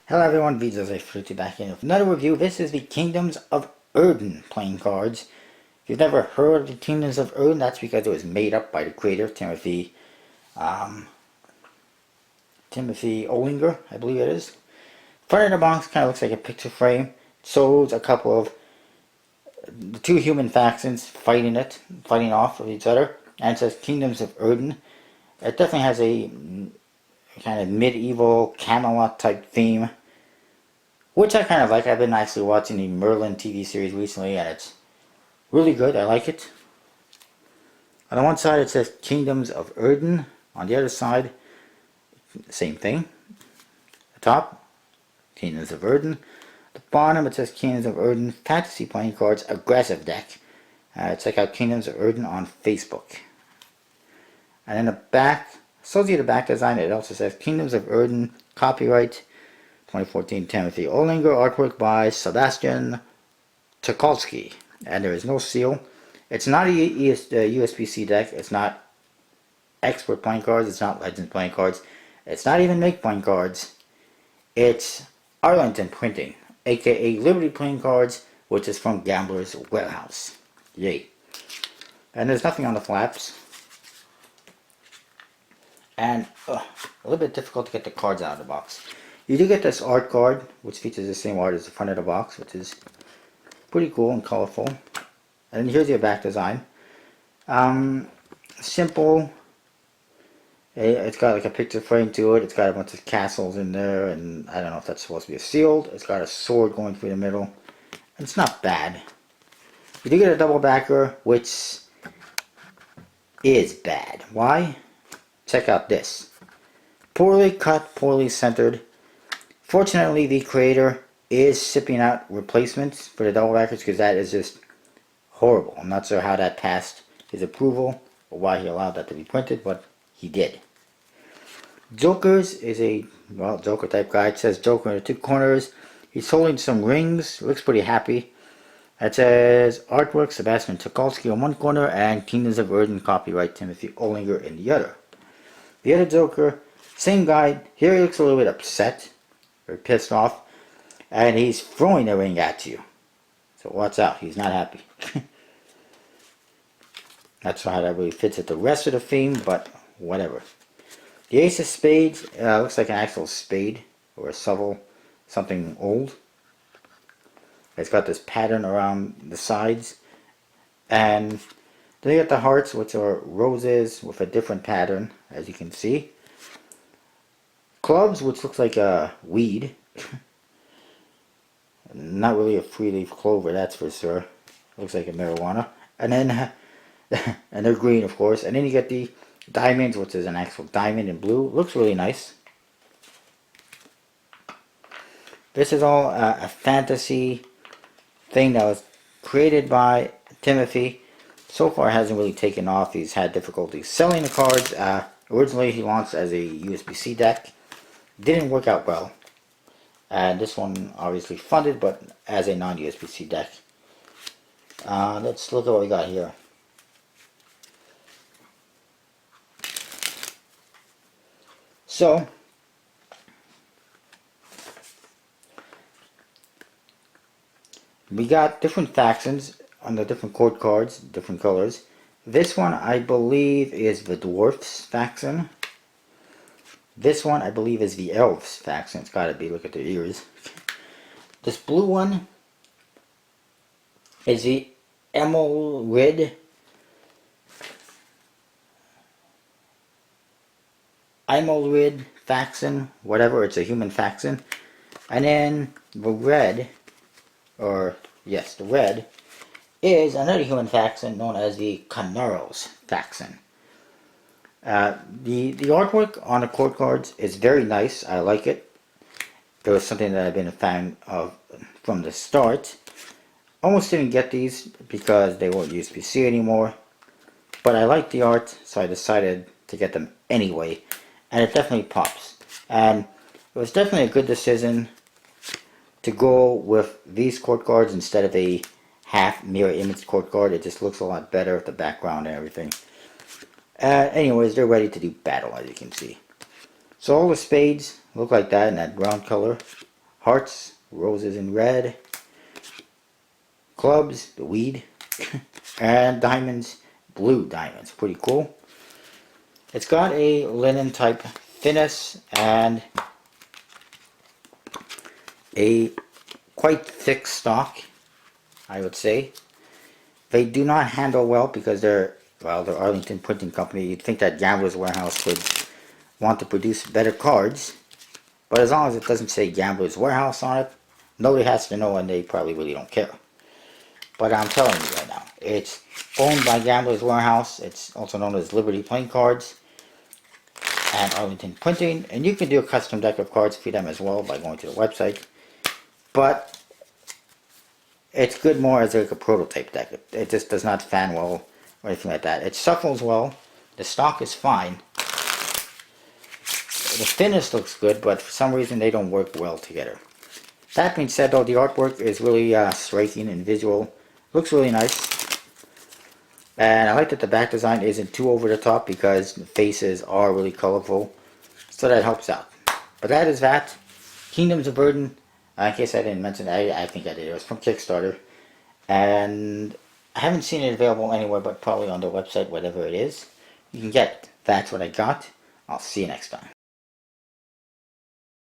Hello everyone, VJoseph back in with another review. This is the Kingdoms of Erden playing cards. If you've never heard of the Kingdoms of Erden, that's because it was made up by the creator, Timothy Olinger, I believe it is. Front of the box kind of looks like a picture frame. It shows a couple of the two human factions fighting off of each other. And it says Kingdoms of Erden. It definitely has a kind of medieval Camelot type theme, which I kind of like. I've been actually watching the Merlin TV series recently, and it's really good. I like it. On the one side it says Kingdoms of Erden. On the other side, same thing. The top, Kingdoms of Erden. The bottom it says Kingdoms of Erden Fantasy Playing Cards Aggressive Deck. Check out Kingdoms of Erden on Facebook. And in the back, associated back design, it also says Kingdoms of Erden, copyright 2014 Timothy Olinger, artwork by Sebastian Tukolsky. And there is no seal. It's not a USB-C deck. It's not expert playing cards. It's not Legends playing cards. It's not even Make playing cards. It's Arlington Printing, aka Liberty playing cards, which is from Gambler's Warehouse. Yay. And there's nothing on the flaps. And a little bit difficult to get the cards out of the box. You do get this art card, which features the same art as the front of the box, which is pretty cool and colorful. And here's your back design. Simple. It's got like a picture frame to it. It's got a bunch of castles in there, and I don't know if that's supposed to be a sealed. It's got a sword going through the middle. It's not bad. You do get a double backer, which is bad. Why? Check out this. Poorly cut, poorly centered. Fortunately, the creator is shipping out replacements for the double backers because that is just horrible. I'm not sure how that passed his approval or why he allowed that to be printed, but he did. Joker's is a, well, Joker type guy. It says Joker in the two corners. He's holding some rings. Looks pretty happy. It says artwork Sebastian Tukolsky on one corner and Kingdoms of Erden copyright Timothy Olinger in the other. The other Joker, same guy. Here he looks a little bit upset or pissed off, and he's throwing the ring at you. So watch out, he's not happy. Not sure how that really fits with the rest of the theme, but whatever. The Ace of Spades looks like an actual spade or a shovel, something old. It's got this pattern around the sides, and then you got the hearts, which are roses with a different pattern, as you can see. Clubs, which looks like a weed. Not really a three-leaf clover, that's for sure. Looks like a marijuana. And then, and they're green, of course. And then you get the diamonds, which is an actual diamond in blue. Looks really nice. This is all a fantasy thing that was created by Timothy. So far hasn't really taken off. He's had difficulty selling the cards. Originally he launched as a USB-C deck. Didn't work out well. And this one obviously funded, but as a non-USB-C deck. Let's look at what we got here. So, we got different factions on the different court cards, different colors. This one I believe is the Dwarfs faction. This one I believe is the Elves faction. It's gotta be, look at their ears. This blue one is the Emerald faction, whatever, it's a human faction. And then the red, or yes, the red, is another human faction known as the Canaros faction. The artwork on the court cards is very nice. I like it. It was something that I've been a fan of from the start. Almost didn't get these because they weren't USB-C anymore. But I like the art, so I decided to get them anyway. And it definitely pops. And it was definitely a good decision to go with these court cards instead of a half mirror image court card. It just looks a lot better with the background and everything. Anyways, they're ready to do battle, as you can see. So all the spades look like that in that brown color. hearts, roses in red, clubs, the weed, and diamonds, blue diamonds. Pretty cool. It's got a linen type thinness and a quite thick stock, I would say. They do not handle well because they're Arlington Printing Company. You'd think that Gambler's Warehouse would want to produce better cards, but as long as it doesn't say Gambler's Warehouse on it, nobody has to know, and they probably really don't care. But I'm telling you right now, it's owned by Gambler's Warehouse. It's also known as Liberty Playing Cards and Arlington Printing, and you can do a custom deck of cards for them as well by going to the website. But it's good more as like a prototype deck. It just does not fan well or anything like that. It shuffles well. The stock is fine. The thinness looks good, but for some reason they don't work well together. That being said, though, the artwork is really striking and visual. Looks really nice. And I like that the back design isn't too over the top because the faces are really colorful. So that helps out. But that is that. Kingdoms of Erden. In case I didn't mention that, I think I did. It was from Kickstarter. And I haven't seen it available anywhere but probably on their website, whatever it is. You can get it. That's what I got. I'll see you next time.